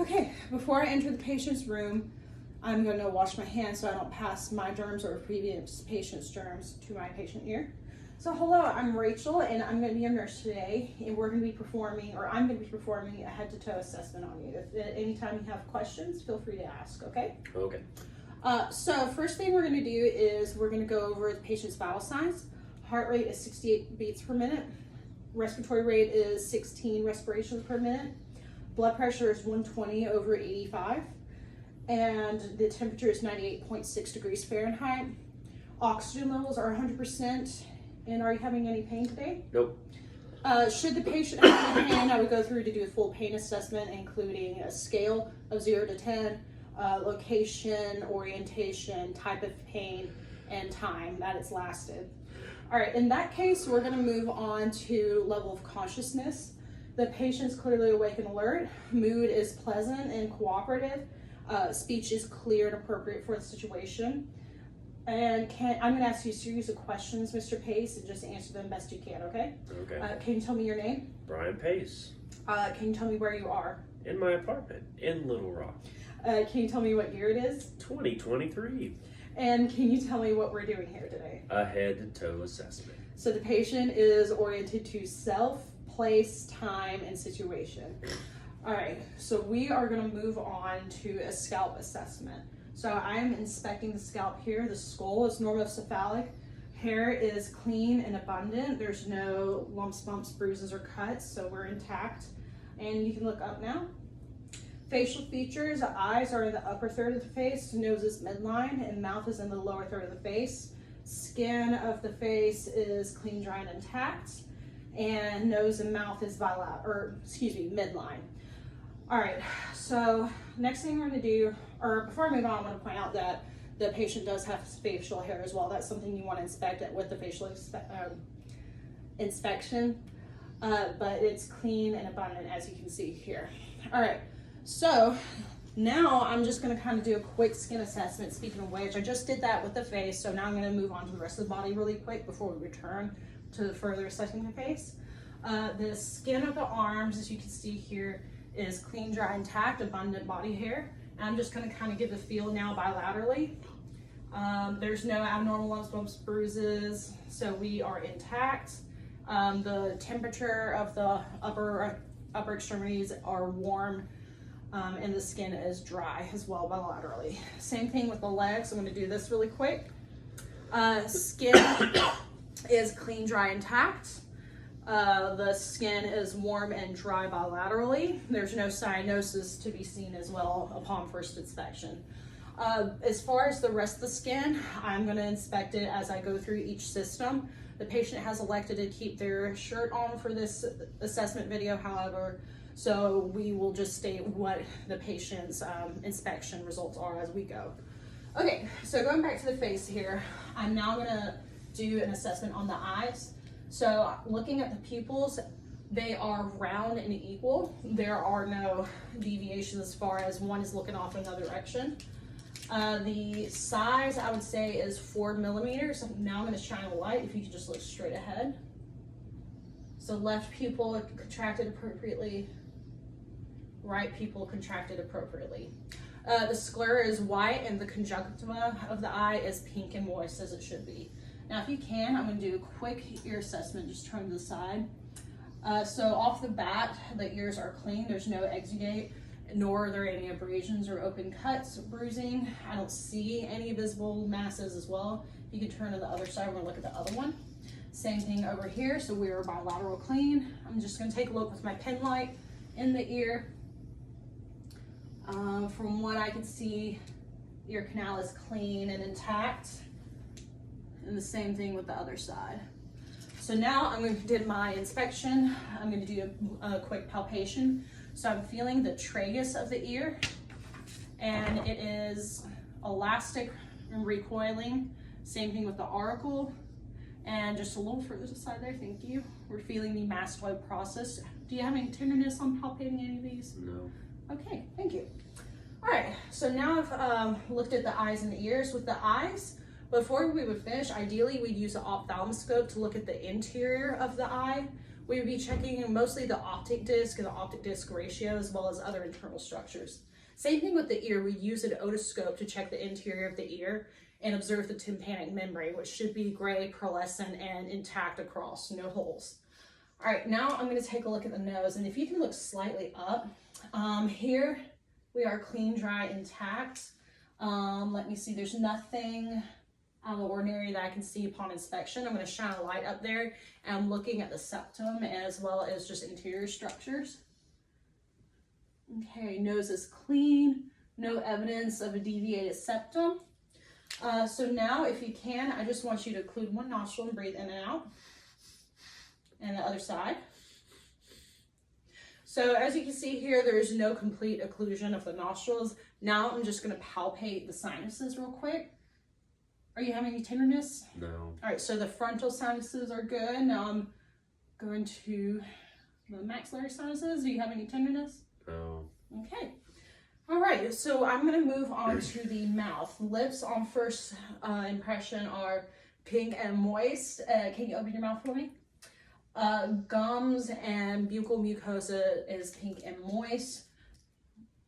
Okay, before I enter the patient's room, I'm going to wash my hands so I don't pass my germs or previous patient's germs to my patient ear. So hello, I'm Rachel and I'm going to be your nurse today, and I'm going to be performing a head-to-toe assessment on you. If at any time you have questions, feel free to ask, okay? Okay. So first thing we're going to do is we're going to go over the patient's vital signs. Heart rate is 68 beats per minute. Respiratory rate is 16 respirations per minute. Blood pressure is 120/85. And the temperature is 98.6 degrees Fahrenheit. Oxygen levels are 100%. And are you having any pain today? Nope. Should the patient have any pain, I would go through to do a full pain assessment, including a scale of 0 to 10, location, orientation, type of pain, and time that it's lasted. All right, in that case, we're gonna move on to level of consciousness. The patient's clearly awake and alert. Mood is pleasant and cooperative. Speech is clear and appropriate for the situation. And I'm gonna ask you a series of questions, Mr. Pace, and just answer them best you can, okay? Okay. Can you tell me your name? Brian Pace. Can you tell me where you are? In my apartment in Little Rock. Can you tell me what year it is? 2023. And can you tell me what we're doing here today? A head-to-toe assessment. So the patient is oriented to self, place, time, and situation. All right, so we are gonna move on to a scalp assessment. So I'm inspecting the scalp here. The skull is normocephalic. Hair is clean and abundant. There's no lumps, bumps, bruises, or cuts, so we're intact. And you can look up now. Facial features, eyes are in the upper third of the face, nose is midline, and mouth is in the lower third of the face. Skin of the face is clean, dry, and intact. And nose and mouth is midline. All right, so next thing we're gonna do, or before I move on, I wanna point out that the patient does have facial hair as well. That's something you wanna inspect with the facial inspection, but it's clean and abundant as you can see here. All right, so now I'm just gonna kind of do a quick skin assessment. Speaking of which, I just did that with the face, so now I'm gonna move on to the rest of the body really quick before we return to the further assessing the face. The skin of the arms, as you can see here, is clean, dry, intact, abundant body hair. And I'm just gonna kind of give a feel now bilaterally. There's no abnormal lumps, bumps, bruises, so we are intact. The temperature of the upper extremities are warm, and the skin is dry as well bilaterally. Same thing with the legs. I'm gonna do this really quick. Skin is clean, dry, intact. The skin is warm and dry bilaterally. There's no cyanosis to be seen as well upon first inspection. As far as the rest of the skin, I'm going to inspect it as I go through each system. The patient has elected to keep their shirt on for this assessment video, however, so we will just state what the patient's inspection results are as we go. Okay, so going back to the face here, I'm now going to do an assessment on the eyes. So looking at the pupils, they are round and equal. There are no deviations as far as one is looking off in another direction. The size, I would say, is 4 millimeters. Now I'm going to shine a light if you could just look straight ahead. So left pupil contracted appropriately, right pupil contracted appropriately. The sclera is white and the conjunctiva of the eye is pink and moist as it should be. Now, if you can, I'm going to do a quick ear assessment, just turn to the side. So off the bat, the ears are clean. There's no exudate, nor are there any abrasions or open cuts, bruising. I don't see any visible masses as well. You can turn to the other side. We're going to look at the other one. Same thing over here. So we are bilateral clean. I'm just going to take a look with my pen light in the ear. From what I can see, ear canal is clean and intact. And the same thing with the other side. So now I'm going to do my inspection. I'm going to do a quick palpation. So I'm feeling the tragus of the ear, and it is elastic and recoiling. Same thing with the auricle, and just a little further to the side there, thank you. We're feeling the mastoid process. Do you have any tenderness on palpating any of these? No. Okay, thank you. All right, so now I've looked at the eyes and the ears. With the eyes, before we would finish, ideally we'd use an ophthalmoscope to look at the interior of the eye. We would be checking mostly the optic disc and the optic disc ratio, as well as other internal structures. Same thing with the ear. We use an otoscope to check the interior of the ear and observe the tympanic membrane, which should be gray, pearlescent, and intact across, no holes. All right, now I'm going to take a look at the nose, and if you can look slightly up, here we are clean, dry, intact. Let me see, there's nothing out of the ordinary that I can see upon inspection. I'm going to shine a light up there, and I'm looking at the septum as well as just interior structures. Okay, nose is clean, no evidence of a deviated septum. So now, if you can, I just want you to occlude one nostril and breathe in and out. And the other side. So as you can see here, there is no complete occlusion of the nostrils. Now I'm just going to palpate the sinuses real quick. Are you having any tenderness? No. All right, so the frontal sinuses are good. Now I'm going to the maxillary sinuses. Do you have any tenderness? No. Okay. All right, so I'm going to move on to the mouth. Lips on first impression are pink and moist. Can you open your mouth for me? Gums and buccal mucosa is pink and moist,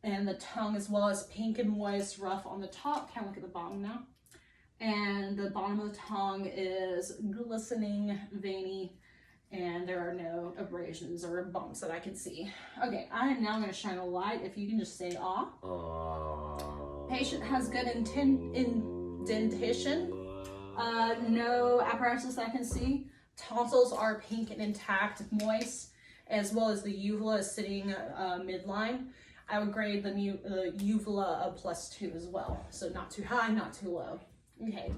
and the tongue as well as pink and moist, rough on the top. Can I look at the bottom now? And the bottom of the tongue is glistening, veiny, and there are no abrasions or bumps that I can see. Okay, I am now going to shine a light. If you can just say ah. Patient has good indentation. No apparatus I can see. Tonsils are pink and intact, moist, as well as the uvula is sitting midline. I would grade the uvula a +2 as well. So not too high, not too low. Okay.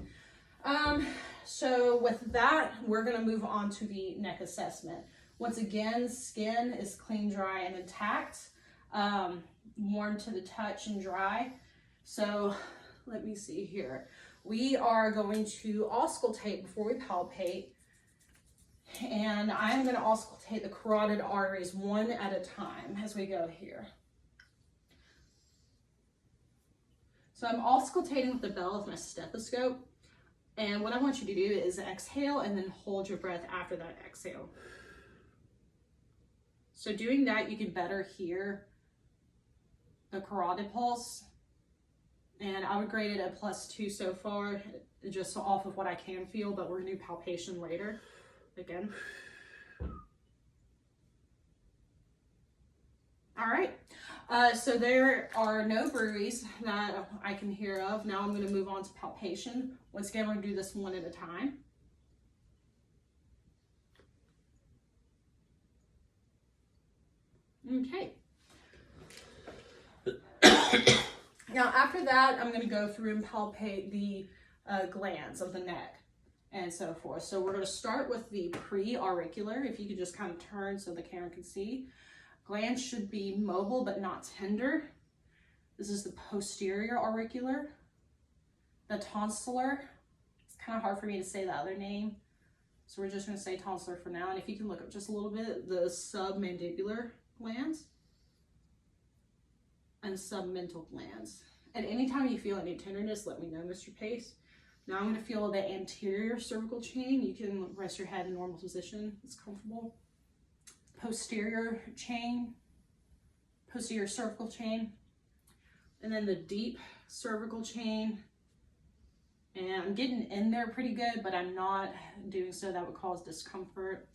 So with that, we're going to move on to the neck assessment. Once again, skin is clean, dry, and intact. Warm to the touch and dry. So let me see here. We are going to auscultate before we palpate. And I'm going to auscultate the carotid arteries one at a time as we go here. So I'm auscultating with the bell of my stethoscope. And what I want you to do is exhale and then hold your breath after that exhale. So doing that, you can better hear the carotid pulse. And I would grade it a +2 so far, just off of what I can feel, but we're going to do palpation later. Again. All right, so there are no bruits that I can hear of. Now I'm going to move on to palpation. Once again, we're going to do this one at a time. Okay. Now after that, I'm going to go through and palpate the glands of the neck and so forth. So we're going to start with the pre-auricular. If you could just kind of turn so the camera can see. Glands should be mobile but not tender. This is the posterior auricular. The tonsillar. It's kind of hard for me to say the other name, so we're just going to say tonsillar for now. And if you can look up just a little bit, the submandibular glands and submental glands. At any time you feel any tenderness, let me know, Mr. Pace. Now I'm going to feel the anterior cervical chain. You can rest your head in normal position. It's comfortable. Posterior chain, posterior cervical chain, and then the deep cervical chain. And I'm getting in there pretty good, but I'm not doing so. That would cause discomfort.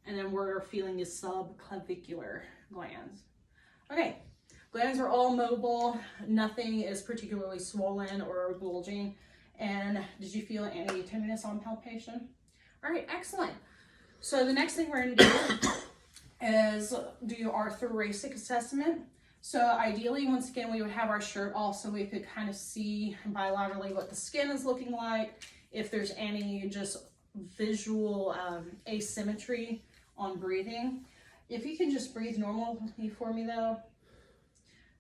And then we're feeling the subclavicular glands. Okay, glands are all mobile. Nothing is particularly swollen or bulging. And did you feel any tenderness on palpation? All right, excellent. So the next thing we're going to do is do our thoracic assessment. So ideally, once again, we would have our shirt off so we could kind of see bilaterally what the skin is looking like, if there's any just visual asymmetry on breathing. If you can just breathe normally for me though.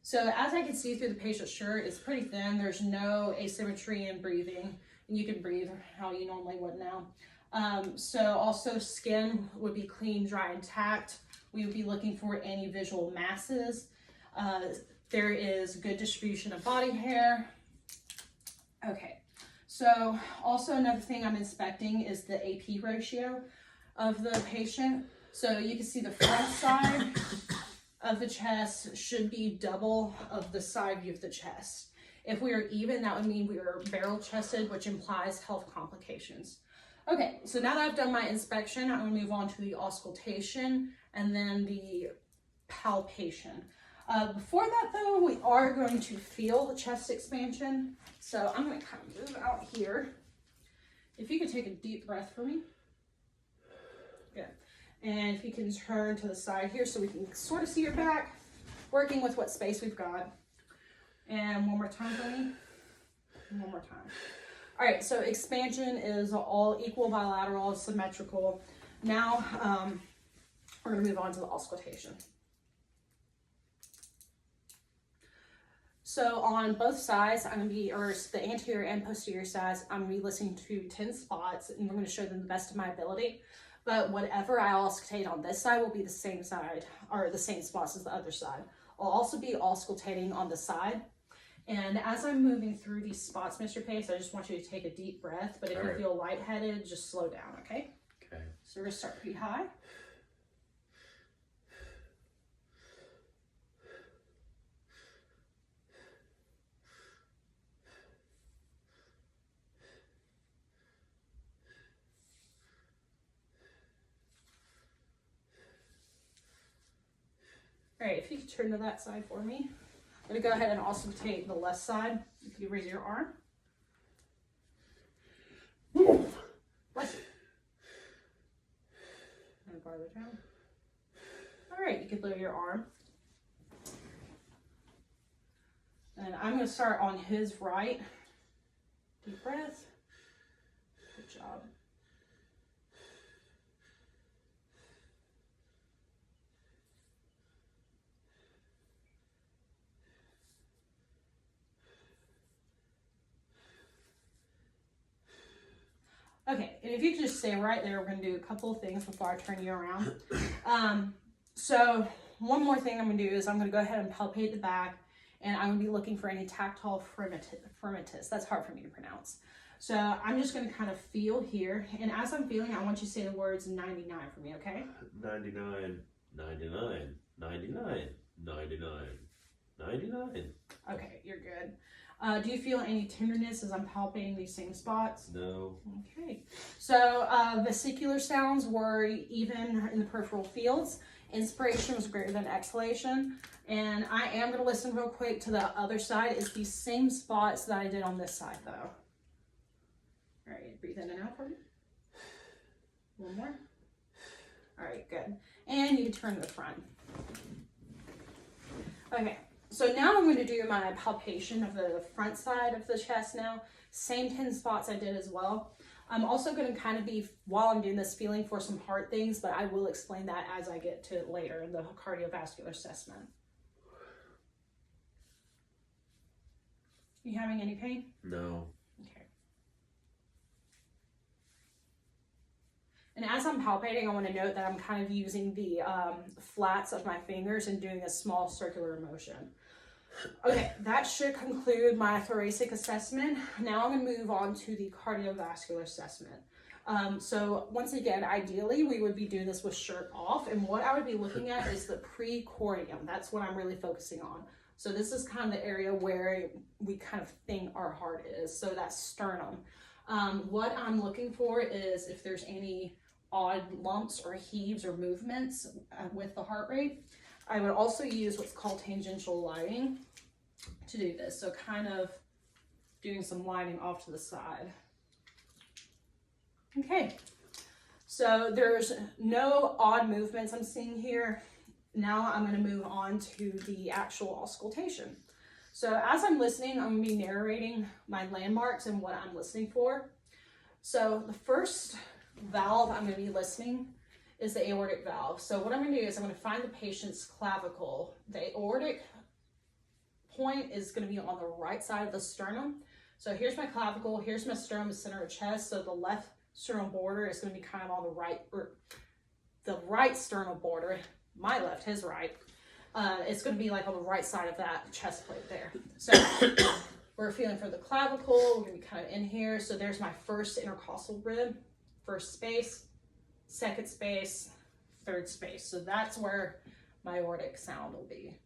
So as I can see through the patient's shirt, it's pretty thin. There's no asymmetry in breathing, and you can breathe how you normally would now. So also skin would be clean, dry, intact. We would be looking for any visual masses. There is good distribution of body hair. Okay, so also another thing I'm inspecting is the AP ratio of the patient. So you can see the front side of the chest should be double of the side view of the chest. If we are even, that would mean we are barrel chested, which implies health complications. Okay, so now that I've done my inspection, I'm going to move on to the auscultation and then the palpation. Before that though, we are going to feel the chest expansion. So I'm going to kind of move out here. If you could take a deep breath for me. Good. And if you can turn to the side here so we can sort of see your back, working with what space we've got. And one more time for me. And one more time. All right, so expansion is all equal, bilateral, symmetrical. Now we're going to move on to the auscultation. So on both sides, I'm going to be, or the anterior and posterior sides, I'm going to be listening to 10 spots, and we're going to show them the best of my ability. But whatever I auscultate on this side will be the same side, or the same spots as the other side. I'll also be auscultating on the side. And as I'm moving through these spots, Mr. Pace, I just want you to take a deep breath. But if you feel lightheaded, just slow down, okay? Okay. So we're going to start pretty high. All right, if you could turn to that side for me. I'm going to go ahead and auscultate the left side. If you raise your arm. Bless you. And farther down. All right, you can lower your arm. And I'm going to start on his right. Deep breath. Good job. Okay, and if you could just stay right there, we're going to do a couple of things before I turn you around. So one more thing I'm going to do is I'm going to go ahead and palpate the back, and I'm going to be looking for any tactile firmitus. That's hard for me to pronounce. So I'm just going to kind of feel here, and as I'm feeling, I want you to say the words 99 for me, okay? 99, 99, 99, 99, 99. Okay, you're good. Do you feel any tenderness as I'm palpating these same spots? No. Okay. So vesicular sounds were even in the peripheral fields. Inspiration was greater than exhalation. And I am going to listen real quick to the other side. It's these same spots that I did on this side, though. All right, breathe in and out for me. One more. All right, good. And you can turn to the front. Okay. So now I'm going to do my palpation of the front side of the chest now. Same 10 spots I did as well. I'm also going to kind of be, while I'm doing this, feeling for some heart things, but I will explain that as I get to it later in the cardiovascular assessment. You having any pain? No. Okay. And as I'm palpating, I want to note that I'm kind of using the flats of my fingers and doing a small circular motion. Okay, that should conclude my thoracic assessment. Now I'm going to move on to the cardiovascular assessment. So once again, ideally, we would be doing this with shirt off. And what I would be looking at is the precordium. That's what I'm really focusing on. So this is kind of the area where we kind of think our heart is. So that's sternum. What I'm looking for is if there's any odd lumps or heaves or movements with the heart rate. I would also use what's called tangential lighting to do this. So kind of doing some lighting off to the side. Okay, so there's no odd movements I'm seeing here. Now I'm going to move on to the actual auscultation. So as I'm listening, I'm going to be narrating my landmarks and what I'm listening for. So the first valve I'm going to be listening is the aortic valve. So what I'm going to do is I'm going to find the patient's clavicle. The aortic point is going to be on the right side of the sternum. So here's my clavicle, here's my sternum, the center of chest. So the left sternal border is going to be kind of on the right, or the right sternal border, my left, his right. It's going to be like on the right side of that chest plate there. So we're feeling for the clavicle, we're going to be kind of in here. So there's my first intercostal rib, first space, second space, third space. So that's where my aortic sound will be.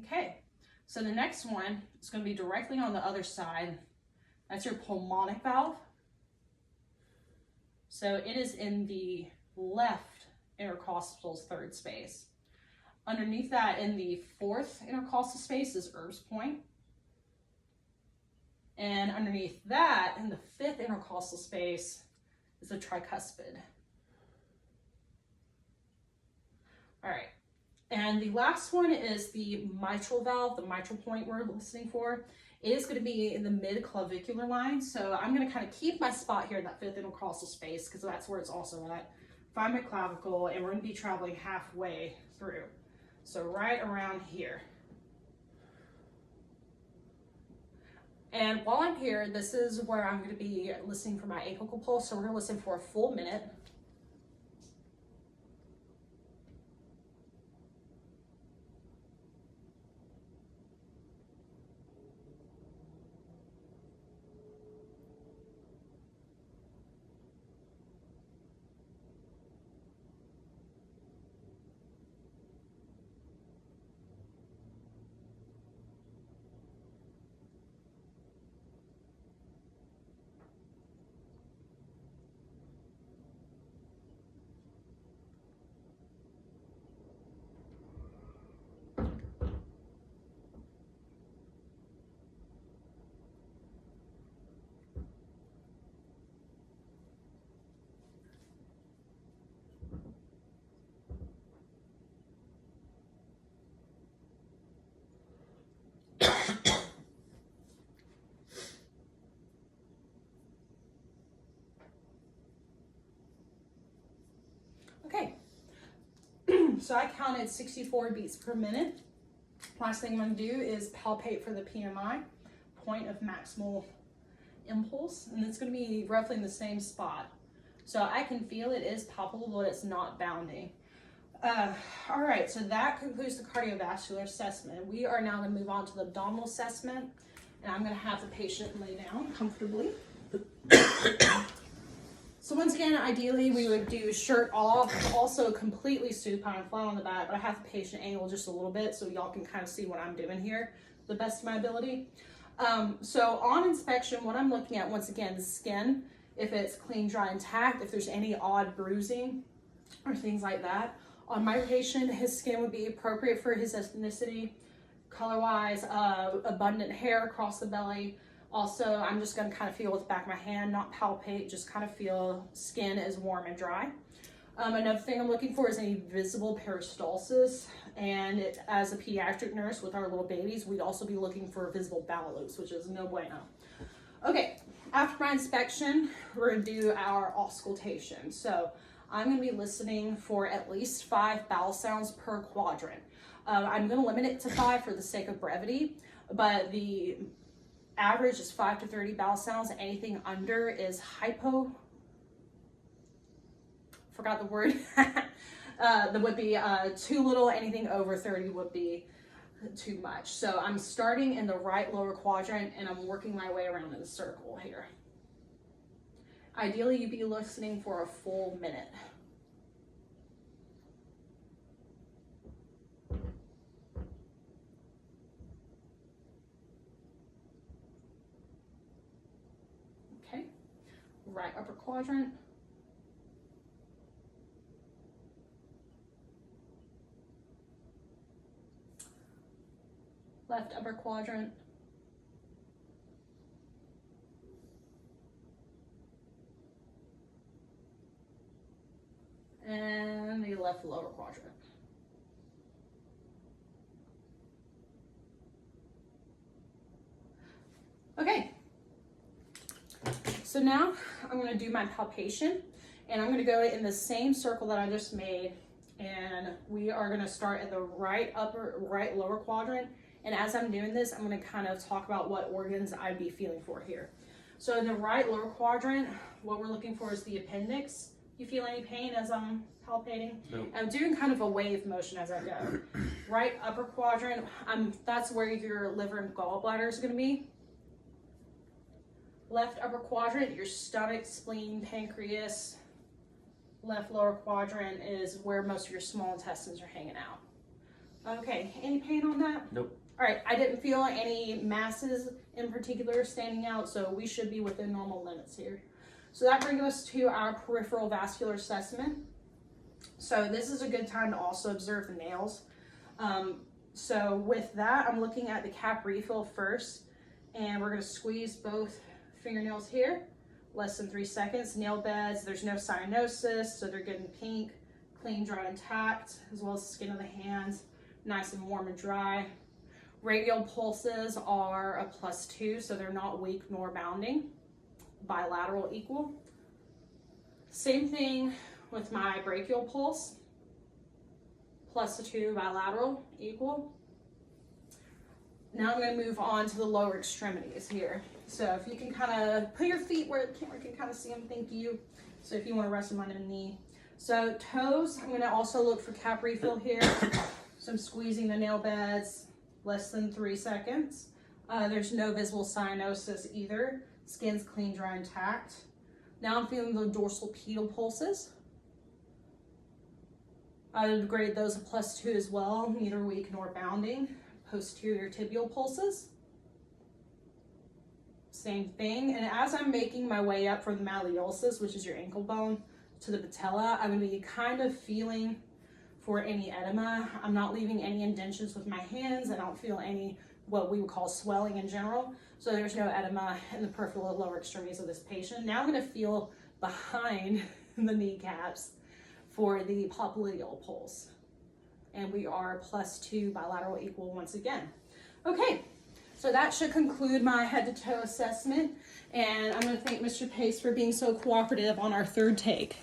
Okay, so the next one is going to be directly on the other side. That's your pulmonic valve. So it is in the left intercostal's third space. Underneath that, in the fourth intercostal space, is Erb's point. And underneath that, in the fifth intercostal space, is the tricuspid. All right. And the last one is the mitral valve, the mitral point we're listening for. It is going to be in the mid-clavicular line. So I'm going to kind of keep my spot here in that fifth intercostal space because that's where it's also at. Find my clavicle, and we're going to be traveling halfway through. So right around here. And while I'm here, this is where I'm going to be listening for my apical pulse. So we're going to listen for a full minute. Okay, so I counted 64 beats per minute. Last thing I'm going to do is palpate for the PMI, point of maximal impulse, and it's going to be roughly in the same spot. So I can feel it is palpable, but it's not bounding. All right, so that concludes the cardiovascular assessment. We are now going to move on to the abdominal assessment, and I'm going to have the patient lay down comfortably. So once again, ideally we would do shirt off, also completely supine, flat on the back, but I have the patient angle just a little bit so y'all can kind of see what I'm doing here to the best of my ability. So on inspection, what I'm looking at, once again, the skin, if it's clean, dry, intact, if there's any odd bruising or things like that. On my patient, his skin would be appropriate for his ethnicity, color-wise, abundant hair across the belly. Also, I'm just going to kind of feel with the back of my hand, not palpate, just kind of feel skin is warm and dry. Another thing I'm looking for is any visible peristalsis. And as a pediatric nurse with our little babies, we'd also be looking for visible bowel loops, which is no bueno. Okay, after my inspection, we're going to do our auscultation. So I'm going to be listening for at least 5 bowel sounds per quadrant. I'm going to limit it to 5 for the sake of brevity, but the average is 5 to 30 bowel sounds. Anything under is forgot the word. That would be too little. Anything over 30 would be too much. So I'm starting in the right lower quadrant and I'm working my way around in the circle here. Ideally, you'd be listening for a full minute. Okay, right upper quadrant. Left upper quadrant. And the left lower quadrant. Okay, so now I'm going to do my palpation, and I'm going to go in the same circle that I just made, and we are going to start at the right lower quadrant. And as I'm doing this, I'm going to kind of talk about what organs I'd be feeling for here. So in the right lower quadrant, what we're looking for is the appendix. You feel any pain as I'm palpating? Nope. I'm doing kind of a wave motion as I go. Right upper quadrant, that's where your liver and gallbladder is going to be. Left upper quadrant, your stomach, spleen, pancreas, left lower quadrant is where most of your small intestines are hanging out. Okay, any pain on that? Nope. All right, I didn't feel any masses in particular standing out, so we should be within normal limits here. So that brings us to our peripheral vascular assessment. So this is a good time to also observe the nails. So with that, I'm looking at the cap refill first, and we're gonna squeeze both fingernails here, less than 3 seconds. Nail beds, there's no cyanosis, so they're good and pink, clean, dry, intact, as well as the skin of the hands, nice and warm and dry. Radial pulses are a +2, so they're not weak nor bounding. Bilateral equal. Same thing with my brachial pulse. +2 bilateral equal. Now I'm going to move on to the lower extremities here. So if you can kind of put your feet where the camera can kind of see them, thank you. So if you want to rest them on a knee. So toes, I'm going to also look for cap refill here. So I'm squeezing the nail beds, less than 3 seconds. There's no visible cyanosis either. Skin's clean, dry, intact. Now I'm feeling the dorsal pedal pulses. I would grade those a +2 as well, neither weak nor bounding. Posterior tibial pulses. Same thing. And as I'm making my way up from the malleolus, which is your ankle bone, to the patella, I'm going to be kind of feeling for any edema. I'm not leaving any indentions with my hands. I don't feel any what we would call swelling in general. So there's no edema in the peripheral lower extremities of this patient. Now I'm going to feel behind the kneecaps for the popliteal pulse. And we are +2 bilateral equal once again. Okay, so that should conclude my head to toe assessment. And I'm going to thank Mr. Pace for being so cooperative on our third take.